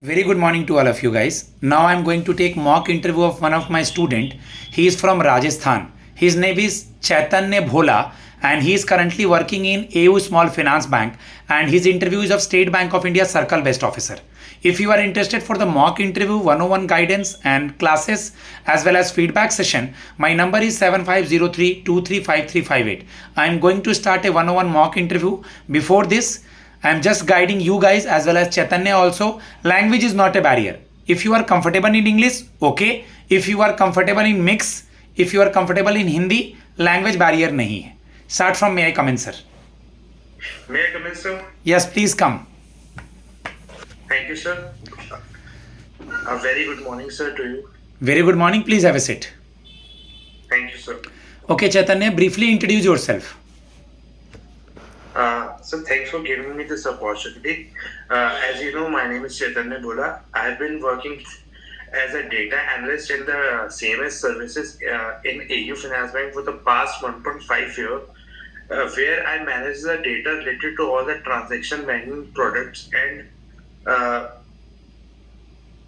Very good morning to all of you guys. Now I'm going to take mock interview of one of my student. He is from Rajasthan. His name is Chaitanya Bhola and he is currently working in AU Small Finance Bank and his interview is of State Bank of India Circle Based Officer. If you are interested for the mock interview 101 guidance and classes as well as feedback session, my number is 7503235358. I am going to start a 101 mock interview. Before this, I am just guiding you guys as well as Chaitanya also. Language is not a barrier. If you are comfortable in English, okay. If you are comfortable in mix, if you are comfortable in Hindi, language barrier नहीं है. Start from may I come in, sir? May I come in, sir? Yes, please come. Thank you, sir. A very good morning, sir, to you. Very good morning. Please have a seat. Thank you, sir. Okay, Chaitanya, briefly introduce yourself. So thanks for giving me this opportunity. As you know, my name is Chaitanya Bhola. I've been working as a data analyst in the CMS services in AU Finance Bank for the past 1.5 years, where I manage the data related to all the transaction banking products and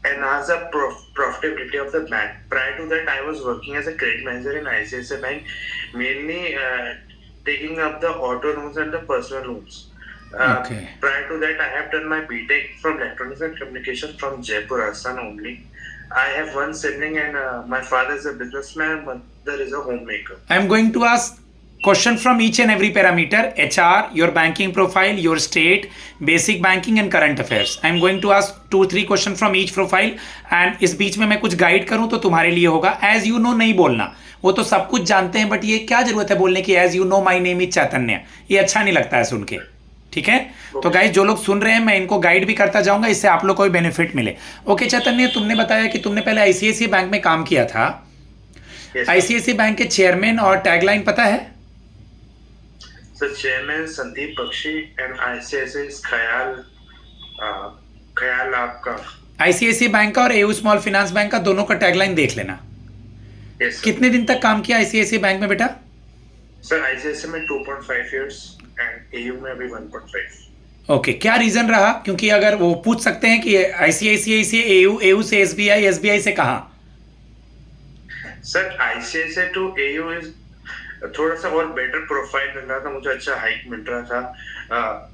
enhance the profitability of the bank. Prior to that, I was working as a credit manager in ICICI Bank, mainly taking up the auto loans and the personal loans. Okay. Prior to that, I have done my BTech from Electronics and Communication from Jaipur, Rajasthan only. I have one sibling and my father is a businessman, mother is a homemaker. I am going to ask question from each and every parameter: HR, your banking profile, your state, basic banking and current affairs. I am going to ask 2-3 question from each profile and इस बीच में मैं कुछ guide करूं तो तुम्हारे लिए होगा. As you no नहीं बोलना, वो तो सब कुछ जानते हैं, बट ये क्या जरूरत है बोलने की as you know my name is Chaitanya. ये अच्छा नहीं लगता है सुन के. ठीक है, तो गाइस जो लोग सुन रहे हैं मैं इनको गाइड भी करता जाऊंगा, इससे आप लोग को भी बेनिफिट मिले. ओके चैतन्य, तुमने बताया कि तुमने पहले आईसीआईसीआई बैंक में काम किया था. आईसीआईसीआई बैंक के चेयरमैन और टैगलाइन पता है? Sir, chairman Sandeep Bakhshi and ICICI ख्याल आपका. आईसीआईसीआई बैंक का और एयू स्मॉल फाइनेंस बैंक का दोनों का टैगलाइन देख लेना. Yes, कितने दिन तक काम किया आईसीआईसीआई बैंक में बेटा? सर, आईसीआईसीआई में 2.5 इयर्स एंड एयू में अभी 1.5. ओके, क्या रीजन रहा? क्योंकि अगर वो पूछ सकते हैं कि आईसीआईसीआई से एयू, एयू से एसबीआई, एसबीआई से कहां? Sir, ICICI to AU is थोड़ा सा और बेटर प्रोफाइल मिल रहा था, मुझे अच्छा हाइक मिल रहा था.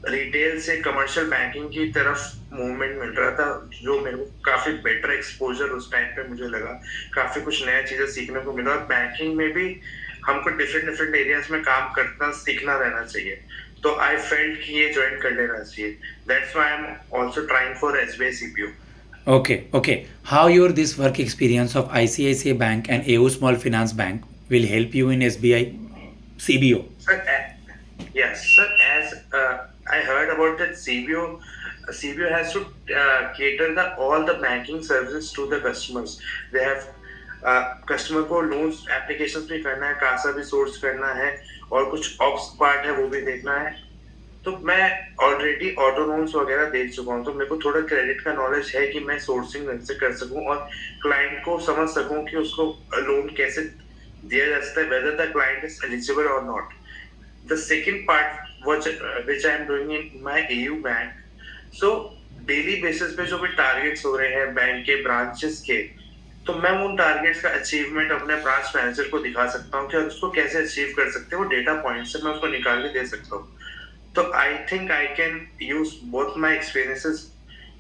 रिटेल से कमर्शियल बैंकिंग की तरफ मूवमेंट मिल रहा था, जो मेरे को काफी बेटर एक्सपोजर उस टाइम पे मुझे लगा. काफी कुछ नया चीजें सीखने को मिला और बैंकिंग में भी हमको डिफरेंट एरियाज में काम करना सीखना रहना चाहिए. तो आई फेल्ट कि ये ज्वाइन कर लेना चाहिए. That's why I am also trying for SBI CPO. Okay. How your this work experience of ICICI Bank and AU Small Finance Bank will help you in SBI CBO? Sir, yes, sir. As I heard about that CBO has to cater all the banking services to the customers. They have customer को loans applications भी करना है, कासा भी source करना है और कुछ ops part है वो भी देखना है. तो मैं ऑलरेडी ऑटो लोन्स वगैरह देख चुका हूँ, तो मेरे को थोड़ा क्रेडिट का नॉलेज है कि मैं सोर्सिंग से कर सकूँ और क्लाइंट को समझ सकूँ कि उसको लोन कैसे दिया जा सकता है, whether the client is eligible or not. The second part which I am doing in my AU bank, so daily basis पे जो भी टारगेट्स हो रहे हैं बैंक के ब्रांचेस के, तो मैं उन टारगेट्स का अचीवमेंट अपने ब्रांच मैनेजर को दिखा सकता हूँ कि उसको कैसे अचीव कर सकते हैं. वो डेटा पॉइंट से मैं उसको निकाल के दे सकता हूँ. तो I think I can use both my experiences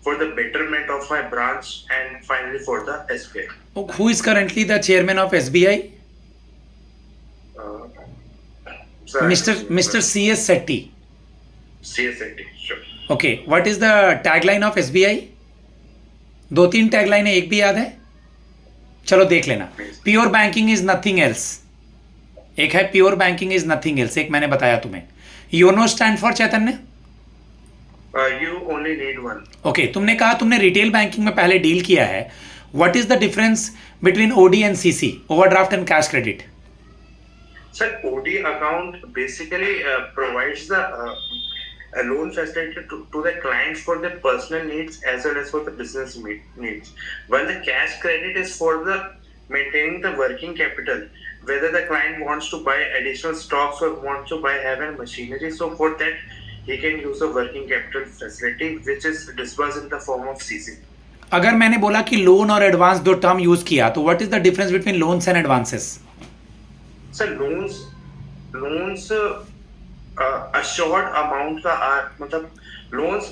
for the betterment of my branch and finally for the SBI. Who is currently the chairman of SBI? Mr. CS Setty. CS Setty, sure. Okay, what is the tagline of SBI? 2-3 tagline है, एक भी याद है? चलो देख लेना. Pure banking is nothing else. एक है pure banking is nothing else, एक मैंने बताया तुम्हें. YONO stand for Chaitanya. You only need one. Okay, तुमने कहा तुमने रिटेल बैंकिंग में पहले डील किया है. What is the difference between OD and CC, overdraft and cash credit? Sir, OD account basically provides the loan facility to the clients for their personal needs as well as for the business needs. While the cash credit is for the maintaining the working capital, whether the client wants to buy additional stocks or wants to buy heavy machinery. So for that, he can use a working capital facility which is disbursed in the form of CC. अगर मैंने बोला कि loan और advance दो term use किया तो what is the difference between loans and advances? Sir loans loans assured amount का मतलब लोन्स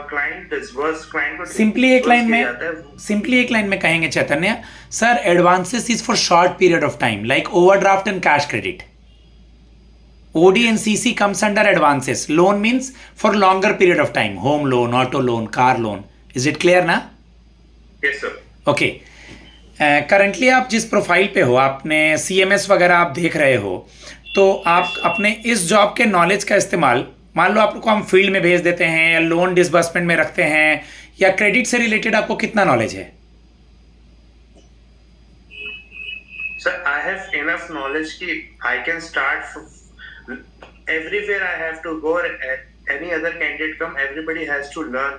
क्लाइंट डिसबर्स क्लाइंट को सिंपली एक disburse लाइन किया में जाता है। सिंपली एक लाइन में कहेंगे Chaitanya sir, advances is for short period of time like overdraft and cash credit. OD and CC comes under advances. Loan means for longer period of time. Home loan, auto loan, car loan. Is it clear ना? Yes sir. Okay. Currently आप जिस profile पे हो, आपने CMS वगैरह आप देख रहे हो, तो आप अपने इस जॉब के नॉलेज का इस्तेमाल, मान लो आपको हम फील्ड में भेज देते हैं या लोन डिसबर्समेंट में रखते हैं या क्रेडिट से रिलेटेड आपको कितना नॉलेज है? Sir I have enough knowledge कि I can start everywhere I have to go, any other candidate come, everybody has to learn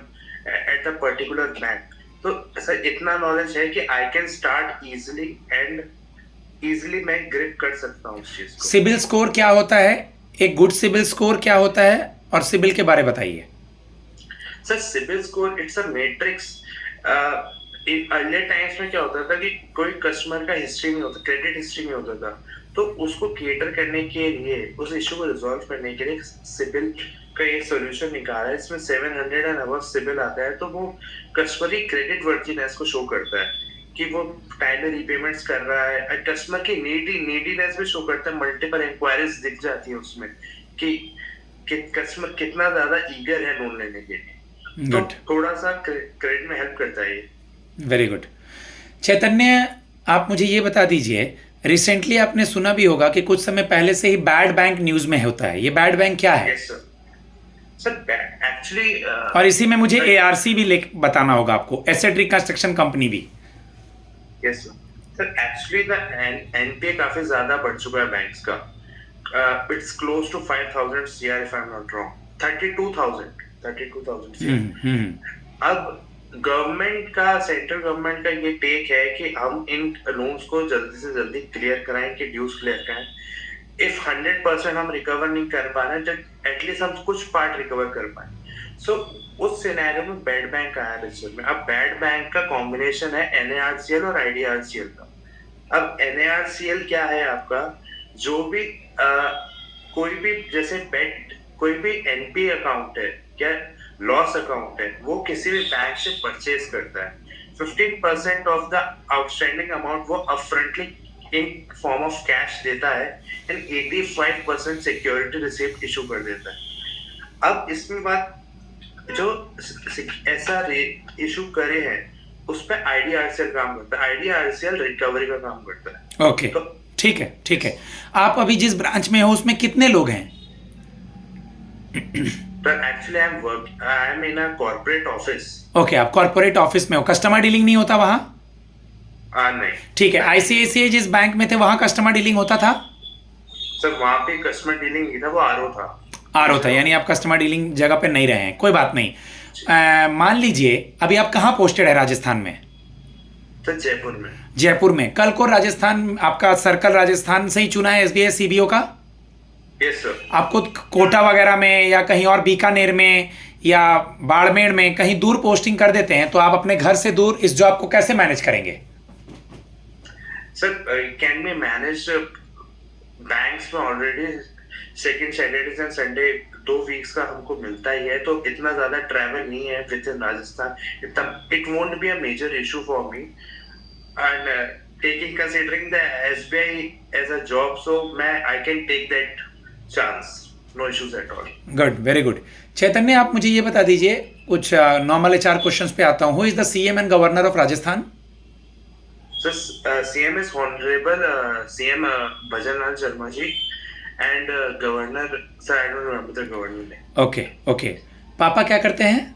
at a particular bank. तो सर इतना नॉलेज है कि I can start easily and easily मैं grip कर सकता हूँ उस चीज को। सिबिल स्कोर क्या होता है? एक गुड सिबिल स्कोर क्या होता है और सिबिल के बारे बताइए। Sir CIBIL score it's a matrix. Earlier times में क्या होता था कि कोई कस्टमर का हिस्ट्री नहीं होता, क्रेडिट हिस्ट्री नहीं होता था, तो उसको केटर करने के लिए, उस इशू को रिजॉल्व करने के लिए सिबिल का एक सॉल्यूशन निकाला है। इसमें 700 एंड अबव सिबिल आता है, तो वो कस्टमर की क्रेडिट वर्थिनेस को शो करता है कि वो टाइम में रीपेमेंट्स कर रहा है। कस्टमर की नीडीनेस भी शो करता है, मल्टीपल इंक्वायरीज दिख जाती है उसमें कि कस्टमर कितना ज्यादा ईगर है लोन लेने के लिए। तो थोड़ा सा क्रेडिट में हेल्प करता है ये। Very good. चैतन्य, आप मुझे ये बता दीजिए, रिसेंटली आपने सुना भी होगा कि कुछ समय पहले से ही बैड बैंक न्यूज में होता है। ये बैड बैंक क्या है? सर एक्चुअली और इसी में मुझे ARC भी बताना होगा आपको, एसेट रिकंस्ट्रक्शन कंपनी भी। Yes sir, actually the NPA काफी ज्यादा बढ़ चुका है बैंक्स का। It's close to 5000 CR if I am not wrong, 32,000 CR। अब गवर्नमेंट का, सेंट्रल गवर्नमेंट का ये टेक है कि हम इन लोन्स को जल्दी से जल्दी क्लियर कराएं, कि ड्यूज क्लियर कराएं। इफ 100% हम रिकवर नहीं कर पा रहे, तो एटलीस्ट हम कुछ पार्ट रिकवर कर पाए। सो उस सिनेरियो में बैड बैंक आया पिक्चर में। अब बैड बैंक का कॉम्बिनेशन है NARCL और IDRCL का। अब NARCL क्या है आपका, जो भी कोई भी जैसे कोई भी NPA अकाउंट है, क्या लॉस अकाउंट है, वो किसी भी बैंक से परचेज करता है। 15% ऑफ द आउटस्टैंडिंग अमाउंट वो upfrontly in form of cash देता है एंड 85% सिक्योरिटी रिसिप्ट इशू कर देता है। अब इसमें बात, जो ऐसा इशू करे हैं उस पर IDRCL काम करता है। IDRCL रिकवरी का काम करता है। ओके, ठीक है, ठीक है। आप अभी जिस ब्रांच में हो उसमें कितने लोग हैं? Actually I am in a corporate office. Okay, आप कॉर्पोरेट ऑफिस में हो। कस्टमर डीलिंग नहीं होता वहां? नहीं। ठीक है। ICICI जिस बैंक में थे वहां कस्टमर डीलिंग होता था? सर वहां पे कस्टमर डीलिंग नहीं था, वो RO था। RO था, यानी आप कस्टमर डीलिंग जगह पे नहीं रहे हैं। कोई बात नहीं। मान लीजिए अभी आप कहाँ पोस्टेड है राजस्थान में? सर जयपुर में। जयपुर में। कल को राजस्थान, आपका सर्कल राजस्थान से ही चुना है SBI CBO का? Yes sir. आपको कोटा वगैरह में या कहीं और बीकानेर में या बाड़मेर में कहीं दूर पोस्टिंग कर देते हैं, तो आप अपने घर से दूर इस जॉब को कैसे मैनेज करेंगे? Sir can be manage. Banks में already second Saturday and Sunday 2 weeks का हमको मिलता ही है, तो इतना ज्यादा ट्रैवल नहीं है within Rajasthan. It won't be a major issue for me and taking considering the SBI as a job, so मैं I can take that chance, no issues at all. Good, very good. Chaitanya, आप मुझे ये बता दीजिए, कुछ normal HR questions पे आता हूँ। Who is the CM and governor of Rajasthan? Sir CM is honourable CM Bhajanlal Sharma ji and governor, sir I don't remember the governor name. Okay, okay. पापा क्या करते हैं?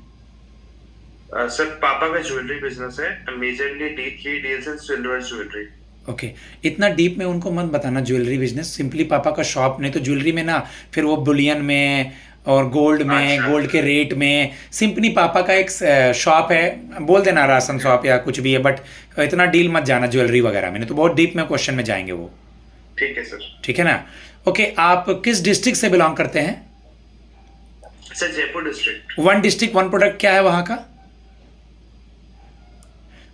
सर पापा का ज्वेलरी बिजनेस है, मेजरली ही deals in silver jewellery. Okay, इतना deep में उनको मत बताना ज्वेलरी बिजनेस। सिंपली पापा का शॉप, नहीं तो ज्वेलरी में ना फिर वो बुलियन में और गोल्ड में, गोल्ड के रेट में। सिंपली पापा का एक शॉप है, बोल देना राशन शॉप या कुछ भी है, बट इतना डील मत जाना ज्वेलरी वगैरह में, नहीं तो बहुत डीप में क्वेश्चन में जाएंगे वो। ठीक है सर। ठीक है ना? ओके, आप किस डिस्ट्रिक्ट से बिलोंग करते हैं? Sir Jaipur district. 1 district 1 product क्या है वहाँ का?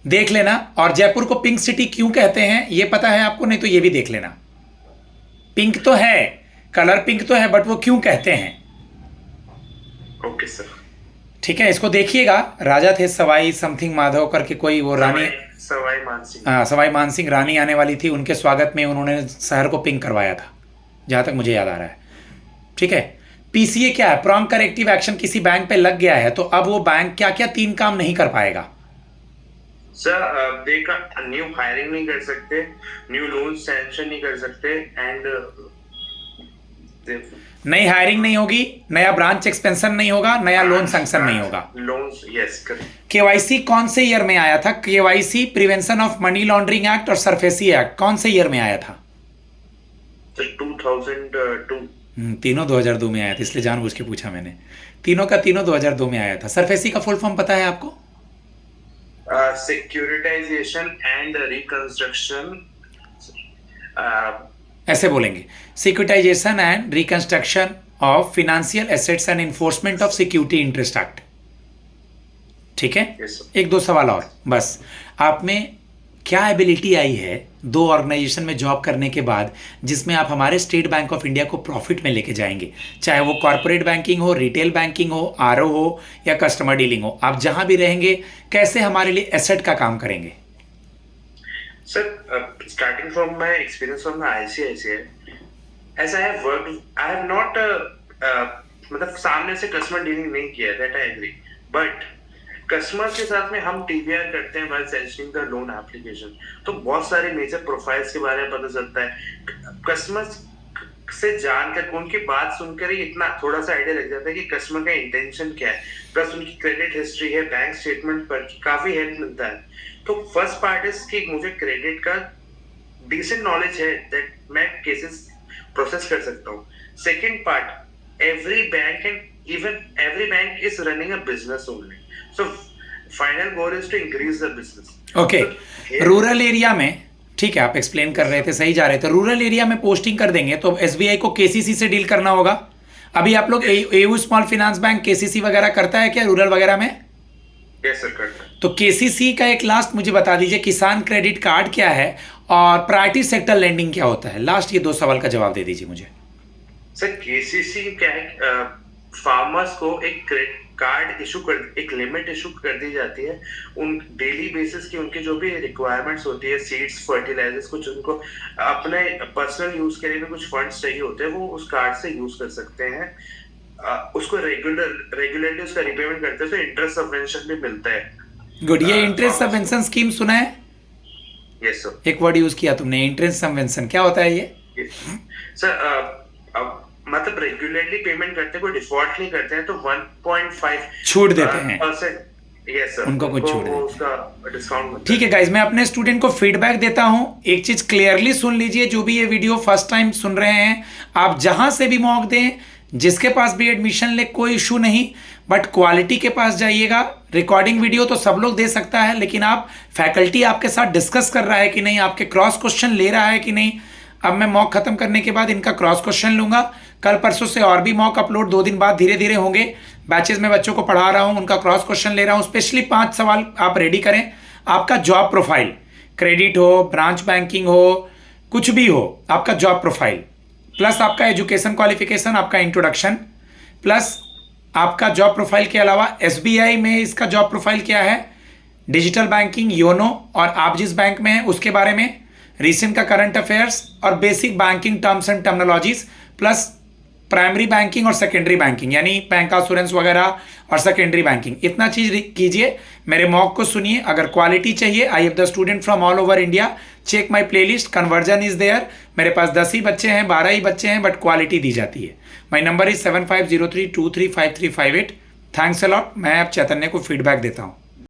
देख लेना। और जयपुर को पिंक सिटी क्यों कहते हैं ये पता है आपको? नहीं तो ये भी देख लेना। पिंक तो है, कलर पिंक तो है, बट वो क्यों कहते हैं? Okay sir. ठीक है, इसको देखिएगा। राजा थे सवाई समथिंग माधव करके कोई, वो रानी, सवाई मानसिंह। हाँ सवाई मानसिंह रानी आने वाली थी, उनके स्वागत में उन्होंने शहर को पिंक करवाया था, जहाँ तक मुझे याद आ रहा है। ठीक है, पीसीए क्या है? प्रॉम्प्ट करेक्टिव एक्शन किसी बैंक पे लग गया है तो अब वो बैंक क्या क्या 3 काम नहीं कर पाएगा? सर देखा, न्यू हायरिंग नहीं कर सकते, न्यू लोन सैंक्शन नहीं कर सकते, एंड नई हायरिंग नहीं होगी, नया ब्रांच एक्सपेंशन नहीं होगा, नया लोन सैंक्शन नहीं होगा। Loans, yes correct. केवाईसी कौन से ईयर में आया था? KYC prevention of money laundering act और सरफेसी एक्ट कौन से ईयर में आया था? 2002। तीनों 2002 में आया था, इसलिए जानबूझ के पूछा मैंने। तीनों का तीनों 2002 में आया था। सरफेसी का फुल फॉर्म पता है आपको? सिक्योरिटाइजेशन एंड रिकंस्ट्रक्शन, ऐसे बोलेंगे, securitisation and reconstruction of financial assets and enforcement of security interest act. ठीक है, yes, एक दो सवाल और बस। आप में क्या एबिलिटी आई है 2 ऑर्गेनाइजेशन में जॉब करने के बाद जिसमें आप हमारे स्टेट बैंक ऑफ इंडिया को प्रॉफिट में लेके जाएंगे? चाहे वो कॉर्पोरेट बैंकिंग हो, रिटेल बैंकिंग हो, आरओ हो या कस्टमर डीलिंग हो, आप जहां भी रहेंगे कैसे हमारे लिए एसेट का काम करेंगे? Sir starting from my experience from ICICI, as I have worked, I have not मतलब सामने से कस्टमर डीलिंग नहीं किया, that I agree, but customer के साथ में हम टीवीआर करते हैं while sanctioning the loan application, तो बहुत सारे मेजर प्रोफाइल्स के बारे में पता चलता है। कस्टमर्स से जानकर, उनकी बात सुनकर ही इतना थोड़ा सा आइडिया लग जाता है कि कस्टमर का इंटेंशन क्या है, प्लस उनकी क्रेडिट हिस्ट्री है, बैंक स्टेटमेंट पर काफी हेल्प मिलता है। तो फर्स्ट पार्ट इज कि मुझे क्रेडिट का डिसेंट नॉलेज है, दैट मैं केसेस प्रोसेस कर सकता हूँ। Second part, every bank and even every bank is running a business only, so final goal is to increase the business. Okay, rural area में, ठीक है आप एक्सप्लेन कर रहे थे, सही जा रहे थे। रूरल एरिया में पोस्टिंग कर देंगे तो एसबीआई को केसीसी से डील करना होगा। अभी आप लोग AU small finance bank KCC वगैरह करता है क्या रूरल वगैरह में? यस सर, करता है। तो केसीसी का एक लास्ट मुझे बता दीजिए, किसान क्रेडिट कार्ड क्या है और प्रायोरिटी सेक्टर लेंडिंग क्या होता है? लास्ट ये 2 सवाल का जवाब दे दीजिए मुझे। सर केसीसी क्या है, फार्मर्स को एक क्रेडिट कार्ड इशू कर, एक लिमिट इशू कर दी जाती है उन डेली बेसिस की, उनके जो भी रिक्वायरमेंट्स होती है, सीड्स, फर्टिलाइजर्स, कुछ उनको अपने पर्सनल यूज के लिए भी कुछ फंड्स चाहिए होते हैं, वो उस कार्ड से यूज कर सकते हैं। उसको रेगुलरली उसका रिपेमेंट करते हैं तो इंटरेस्ट सबवेंशन भी मिलता है। गुड, ये इंटरेस्ट सबवेंशन स्कीम सुना है? Yes sir. एक वर्ड यूज किया तुमने, इंटरेस्ट सबवेंशन, क्या होता है ये? सर अब मतलब रेगुलरली पेमेंट करते हैं, कोई डिफॉल्ट नहीं करते हैं तो 1.5 छूट देते हैं %, यस सर, उनको कुछ छूट वो उसका डिस्काउंट। ठीक है गाइज, मैं अपने स्टूडेंट को फीडबैक देता हूं। एक चीज क्लियरली सुन लीजिए, जो भी ये वीडियो फर्स्ट टाइम सुन रहे हैं, आप जहां से भी मॉक दें, जिसके पास भी एडमिशन ले, कोई इशू नहीं, बट क्वालिटी के पास जाइएगा। रिकॉर्डिंग वीडियो तो सब लोग दे सकता है, लेकिन आप फैकल्टी आपके साथ डिस्कस कर रहा है कि नहीं, आपके क्रॉस क्वेश्चन ले रहा है कि नहीं। अब मैं मॉक खत्म करने के बाद इनका क्रॉस क्वेश्चन लूंगा। कल परसों से और भी मॉक अपलोड 2 दिन बाद धीरे धीरे होंगे। बैचेस में बच्चों को पढ़ा रहा हूं, उनका क्रॉस क्वेश्चन ले रहा हूं। स्पेशली 5 सवाल आप रेडी करें। आपका जॉब प्रोफाइल, क्रेडिट हो, ब्रांच बैंकिंग हो, कुछ भी हो, आपका जॉब प्रोफाइल प्लस आपका एजुकेशन क्वालिफिकेशन, आपका इंट्रोडक्शन, प्लस आपका जॉब प्रोफाइल के अलावा एसबीआई में इसका जॉब प्रोफाइल क्या है, डिजिटल बैंकिंग, योनो, और आप जिस बैंक में हैं उसके बारे में, रिसेंट का करंट अफेयर्स और basic banking terms and terminologies, plus primary banking और सेकेंडरी बैंकिंग यानी बैंक इंश्योरेंस वगैरह और सेकेंडरी बैंकिंग। इतना चीज कीजिए, मेरे मॉक को सुनिए। अगर क्वालिटी चाहिए, I have the student from all over India, check my playlist, conversion is there. मेरे पास 10 ही बच्चे हैं, 12 ही बच्चे हैं, बट क्वालिटी दी जाती है। My number is 7503235358। Thanks a lot. मैं अब चैतन्य को फीडबैक देता हूँ।